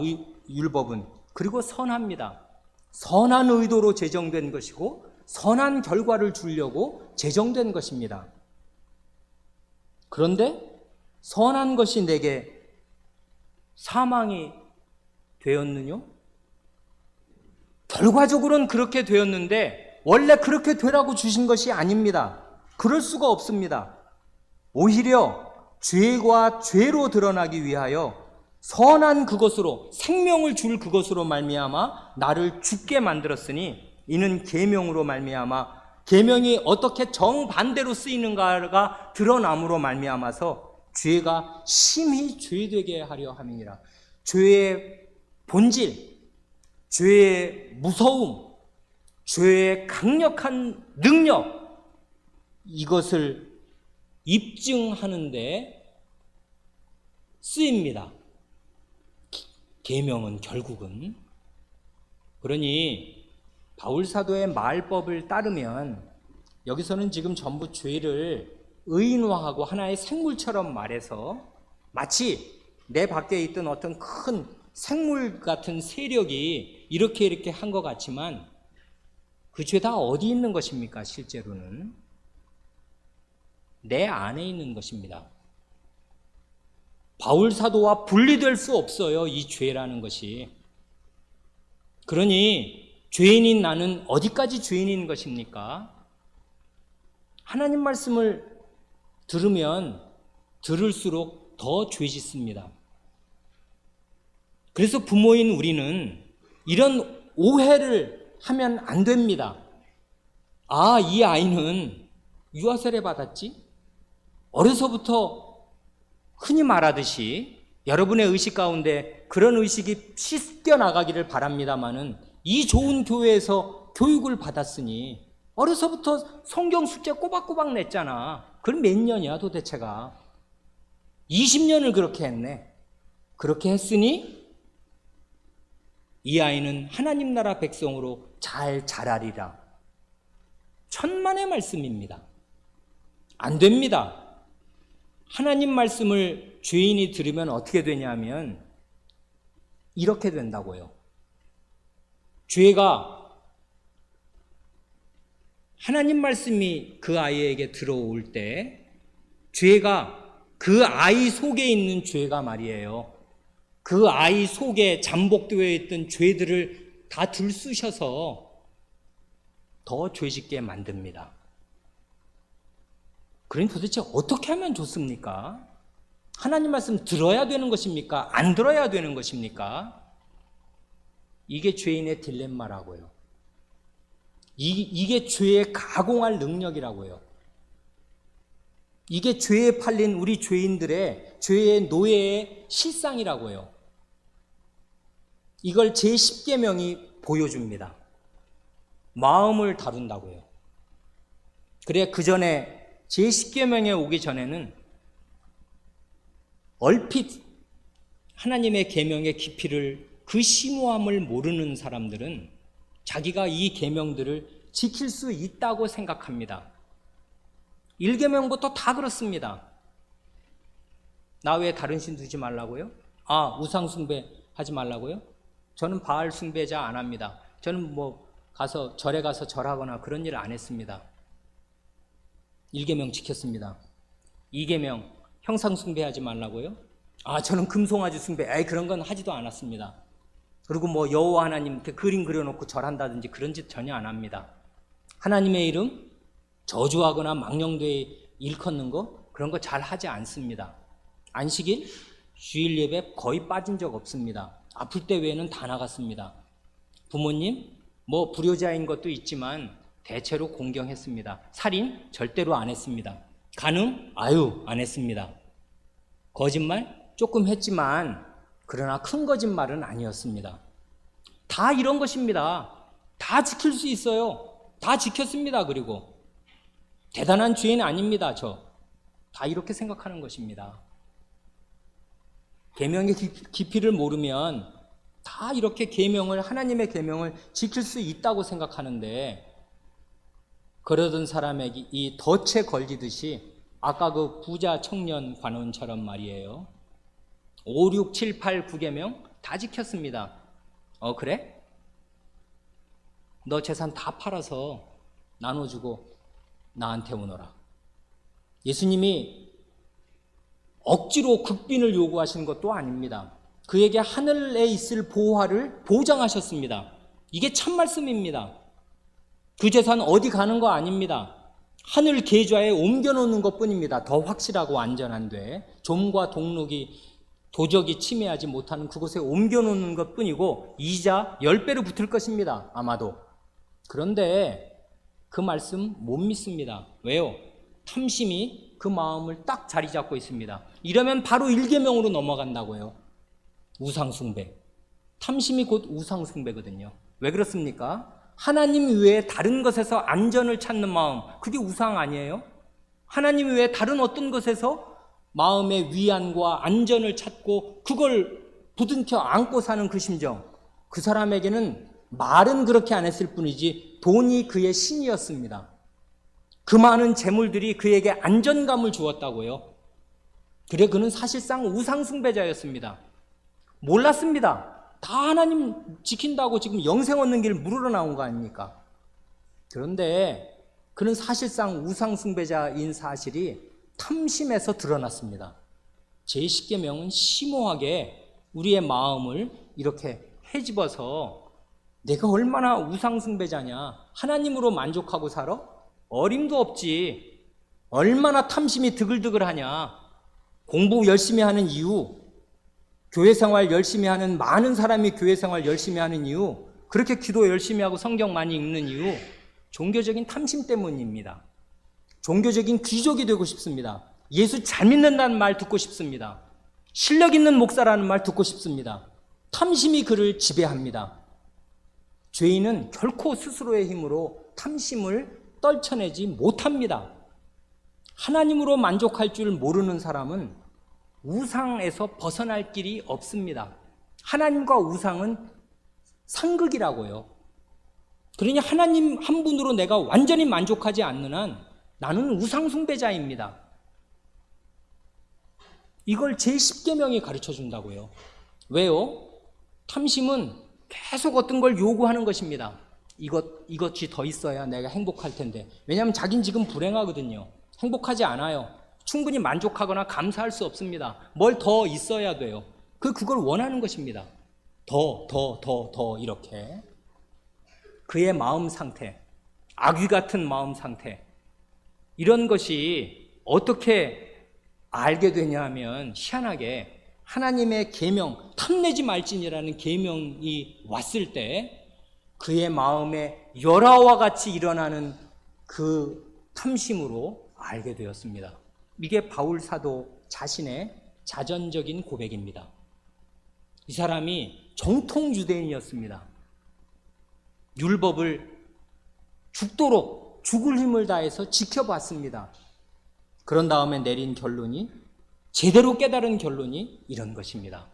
율법은. 그리고 선합니다. 선한 의도로 제정된 것이고 선한 결과를 주려고 제정된 것입니다. 그런데 선한 것이 내게 사망이 되었느뇨? 결과적으로는 그렇게 되었는데 원래 그렇게 되라고 주신 것이 아닙니다. 그럴 수가 없습니다. 오히려 죄가 죄로 드러나기 위하여 선한 그것으로, 생명을 줄 그것으로 말미암아 나를 죽게 만들었으니, 이는 계명으로 말미암아, 계명이 어떻게 정반대로 쓰이는가가 드러남으로 말미암아서 죄가 심히 죄되게 하려 함이니라. 죄의 본질, 죄의 무서움, 죄의 강력한 능력, 이것을 입증하는 데 쓰입니다. 계명은 결국은. 그러니 바울 사도의 말법을 따르면 여기서는 지금 전부 죄를 의인화하고 하나의 생물처럼 말해서 마치 내 밖에 있던 어떤 큰 생물 같은 세력이 이렇게 한 것 같지만 그 죄 다 어디 있는 것입니까? 실제로는 내 안에 있는 것입니다. 바울 사도와 분리될 수 없어요, 이 죄라는 것이. 그러니 죄인인 나는 어디까지 죄인인 것입니까? 하나님 말씀을 들으면 들을수록 더 죄 짓습니다. 그래서 부모인 우리는 이런 오해를 하면 안 됩니다. 아, 이 아이는 유아 세례 받았지? 어려서부터 흔히 말하듯이 여러분의 의식 가운데 그런 의식이 씻겨 나가기를 바랍니다마는 이 좋은 교회에서 교육을 받았으니 어려서부터 성경 숙제 꼬박꼬박 냈잖아. 그럼 몇 년이야 도대체가? 20년을 그렇게 했네. 그렇게 했으니 이 아이는 하나님 나라 백성으로 잘 자라리라. 천만의 말씀입니다. 안 됩니다. 하나님 말씀을 죄인이 들으면 어떻게 되냐면 이렇게 된다고요. 죄가 하나님 말씀이 그 아이에게 들어올 때 죄가 그 아이 속에 있는 죄가 말이에요. 그 아이 속에 잠복되어 있던 죄들을 다 들쑤셔서 더 죄짓게 만듭니다. 그러니 도대체 어떻게 하면 좋습니까? 하나님 말씀 들어야 되는 것입니까? 안 들어야 되는 것입니까? 이게 죄인의 딜레마라고요. 이게 죄에 가공할 능력이라고요. 이게 죄에 팔린 우리 죄인들의 죄의 노예의 실상이라고요. 이걸 제10계명이 보여줍니다. 마음을 다룬다고요. 그래 그 전에 제10계명에 오기 전에는 얼핏 하나님의 계명의 깊이를 그 심오함을 모르는 사람들은 자기가 이 계명들을 지킬 수 있다고 생각합니다. 1계명부터 다 그렇습니다. 나 외에 다른 신 두지 말라고요? 아, 우상 숭배 하지 말라고요? 저는 바알 숭배자 안 합니다. 저는 가서 절에 가서 절하거나 그런 일을 안 했습니다. 1계명 지켰습니다. 2계명 형상 숭배하지 말라고요? 아, 저는 금송아지 숭배, 그런 건 하지도 않았습니다. 그리고 여호와 하나님 그림 그려놓고 절한다든지 그런 짓 전혀 안 합니다. 하나님의 이름 저주하거나 망령되이 일컫는 거 그런 거 잘 하지 않습니다. 안식일, 주일 예배 거의 빠진 적 없습니다. 아플 때 외에는 다 나갔습니다. 부모님 불효자인 것도 있지만 대체로 공경했습니다. 살인 절대로 안 했습니다. 간음 안 했습니다. 거짓말 조금 했지만 그러나 큰 거짓말은 아니었습니다. 다 이런 것입니다. 다 지킬 수 있어요. 다 지켰습니다. 그리고 대단한 죄인 아닙니다. 다 이렇게 생각하는 것입니다. 계명의 깊이를 모르면 다 이렇게 하나님의 계명을 지킬 수 있다고 생각하는데 그러던 사람에게 이 덫에 걸리듯이 아까 그 부자 청년 관원처럼 말이에요. 5, 6, 7, 8, 9계명 다 지켰습니다. 그래? 너 재산 다 팔아서 나눠주고 나한테 오너라. 예수님이 억지로 극빈을 요구하시는 것도 아닙니다. 그에게 하늘에 있을 보화를 보장하셨습니다. 이게 참 말씀입니다. 그 재산 어디 가는 거 아닙니다. 하늘 계좌에 옮겨놓는 것뿐입니다. 더 확실하고 안전한데 좀과 동록이 도적이 침해하지 못하는 그곳에 옮겨놓는 것뿐이고 이자 10배로 붙을 것입니다. 아마도. 그런데 그 말씀 못 믿습니다. 왜요? 탐심이 그 마음을 딱 자리 잡고 있습니다. 이러면 바로 1계명으로 넘어간다고요. 우상숭배. 탐심이 곧 우상숭배거든요. 왜 그렇습니까? 하나님 외에 다른 것에서 안전을 찾는 마음, 그게 우상 아니에요? 하나님 외에 다른 어떤 것에서 마음의 위안과 안전을 찾고 그걸 부둥켜 안고 사는 그 심정, 그 사람에게는 말은 그렇게 안 했을 뿐이지 돈이 그의 신이었습니다. 그 많은 재물들이 그에게 안전감을 주었다고요. 그래 그는 사실상 우상숭배자였습니다. 몰랐습니다. 다 하나님 지킨다고 지금 영생 얻는 길 물으러 나온 거 아닙니까? 그런데 그는 사실상 우상숭배자인 사실이 탐심에서 드러났습니다. 제10계명은 심오하게 우리의 마음을 이렇게 헤집어서 내가 얼마나 우상숭배자냐, 하나님으로 만족하고 살아? 어림도 없지. 얼마나 탐심이 드글드글하냐. 공부 열심히 하는 이유, 교회 생활 열심히 하는, 많은 사람이 교회 생활 열심히 하는 이유, 그렇게 기도 열심히 하고 성경 많이 읽는 이유, 종교적인 탐심 때문입니다. 종교적인 귀족이 되고 싶습니다. 예수 잘 믿는다는 말 듣고 싶습니다. 실력 있는 목사라는 말 듣고 싶습니다. 탐심이 그를 지배합니다. 죄인은 결코 스스로의 힘으로 탐심을 떨쳐내지 못합니다. 하나님으로 만족할 줄 모르는 사람은 우상에서 벗어날 길이 없습니다. 하나님과 우상은 상극이라고요. 그러니 하나님 한 분으로 내가 완전히 만족하지 않는 한 나는 우상숭배자입니다. 이걸 제10계명이 가르쳐 준다고요. 왜요? 탐심은 계속 어떤 걸 요구하는 것입니다. 이것이 더 있어야 내가 행복할 텐데. 왜냐하면 자기는 지금 불행하거든요. 행복하지 않아요. 충분히 만족하거나 감사할 수 없습니다. 뭘 더 있어야 돼요. 그걸 원하는 것입니다. 더 이렇게. 그의 마음 상태, 아귀 같은 마음 상태, 이런 것이 어떻게 알게 되냐 하면 희한하게 하나님의 계명, 탐내지 말지니라는 계명이 왔을 때 그의 마음에 열화와 같이 일어나는 그 탐심으로 알게 되었습니다. 이게 바울 사도 자신의 자전적인 고백입니다. 이 사람이 정통 유대인이었습니다. 율법을 죽도록 죽을 힘을 다해서 지켜봤습니다. 그런 다음에 내린 결론이, 제대로 깨달은 결론이 이런 것입니다.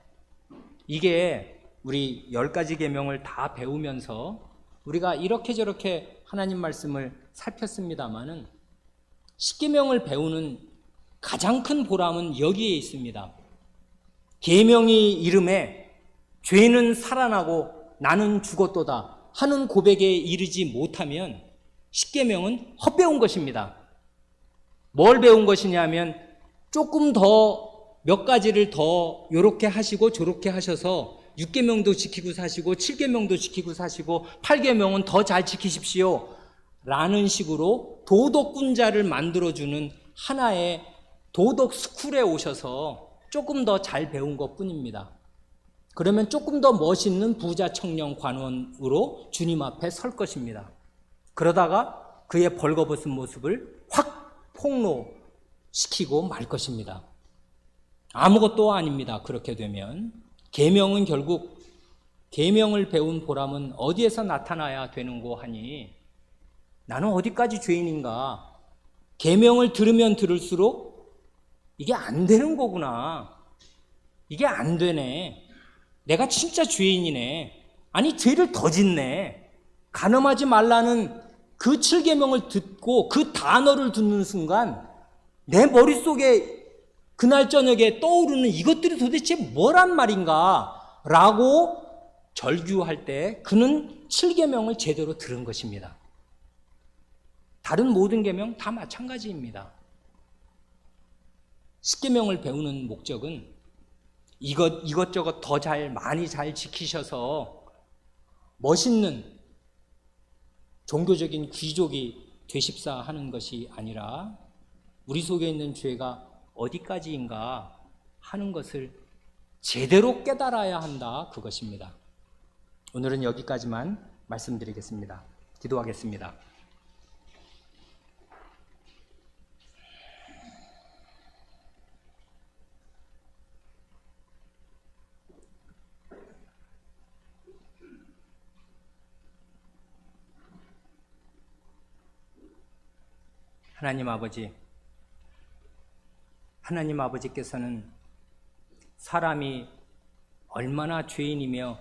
이게 우리 10가지 계명을 다 배우면서 우리가 이렇게 저렇게 하나님 말씀을 살폈습니다마는 10계명을 배우는 가장 큰 보람은 여기에 있습니다. 계명이 이름에 죄는 살아나고 나는 죽었도다 하는 고백에 이르지 못하면 10계명은 헛배운 것입니다. 뭘 배운 것이냐면 조금 더 몇 가지를 더 요렇게 하시고 저렇게 하셔서 6계명도 지키고 사시고 7계명도 지키고 사시고 8계명은 더 잘 지키십시오 라는 식으로 도덕군자를 만들어주는 하나의 도덕 스쿨에 오셔서 조금 더 잘 배운 것뿐입니다. 그러면 조금 더 멋있는 부자 청년 관원으로 주님 앞에 설 것입니다. 그러다가 그의 벌거벗은 모습을 확 폭로시키고 말 것입니다. 아무것도 아닙니다. 그렇게 되면 계명은 결국, 계명을 배운 보람은 어디에서 나타나야 되는고 하니 나는 어디까지 죄인인가? 계명을 들으면 들을수록 이게 안 되는 거구나. 이게 안 되네. 내가 진짜 죄인이네. 아니 죄를 더 짓네. 간음하지 말라는 그 7계명을 듣고 그 단어를 듣는 순간 내 머릿속에 그날 저녁에 떠오르는 이것들이 도대체 뭐란 말인가 라고 절규할 때 그는 7계명을 제대로 들은 것입니다. 다른 모든 계명 다 마찬가지입니다. 10계명을 배우는 목적은 이것저것 더 많이 잘 지키셔서 멋있는 종교적인 귀족이 되십사 하는 것이 아니라 우리 속에 있는 죄가 어디까지인가 하는 것을 제대로 깨달아야 한다, 그것입니다. 오늘은 여기까지만 말씀드리겠습니다. 기도하겠습니다. 하나님 아버지께서는 사람이 얼마나 죄인이며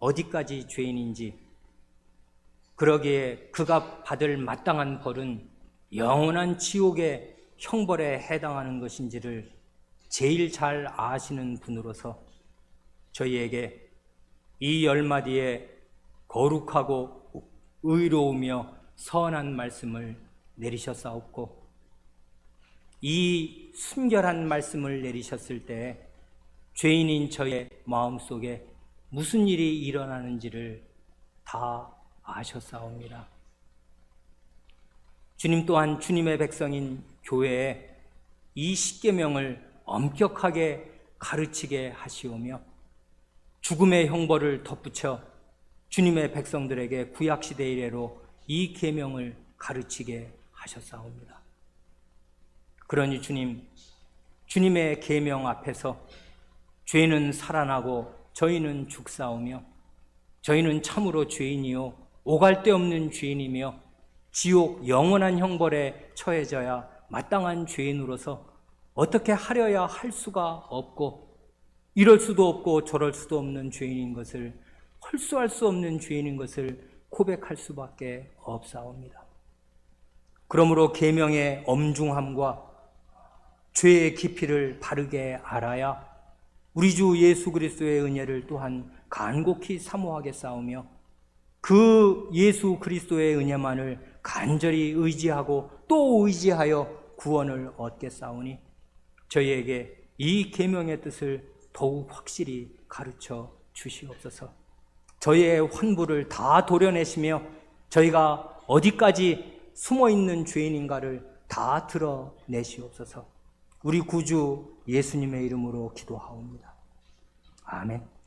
어디까지 죄인인지, 그러기에 그가 받을 마땅한 벌은 영원한 지옥의 형벌에 해당하는 것인지를 제일 잘 아시는 분으로서 저희에게 이 10마디의 거룩하고 의로우며 선한 말씀을 내리셨사옵고, 이 순결한 말씀을 내리셨을 때 죄인인 저의 마음속에 무슨 일이 일어나는지를 다 아셨사옵니다. 주님 또한 주님의 백성인 교회에 이 십계명을 엄격하게 가르치게 하시오며, 죽음의 형벌을 덧붙여 주님의 백성들에게 구약시대 이래로 이 계명을 가르치게 하셨사옵니다. 그러니 주님의 계명 앞에서 죄는 살아나고 저희는 죽사오며, 저희는 참으로 죄인이요 오갈 데 없는 죄인이며 지옥 영원한 형벌에 처해져야 마땅한 죄인으로서 어떻게 하려야 할 수가 없고, 이럴 수도 없고 저럴 수도 없는 죄인인 것을, 헐수할 수 없는 죄인인 것을 고백할 수밖에 없사옵니다. 그러므로 계명의 엄중함과 죄의 깊이를 바르게 알아야 우리 주 예수 그리스도의 은혜를 또한 간곡히 사모하겠사오며, 그 예수 그리스도의 은혜만을 간절히 의지하고 또 의지하여 구원을 얻겠사오니, 저희에게 이 계명의 뜻을 더욱 확실히 가르쳐 주시옵소서. 저희의 환부를 다 도려내시며 저희가 어디까지 숨어있는 죄인인가를 다 드러내시옵소서. 우리 구주 예수님의 이름으로 기도하옵니다. 아멘.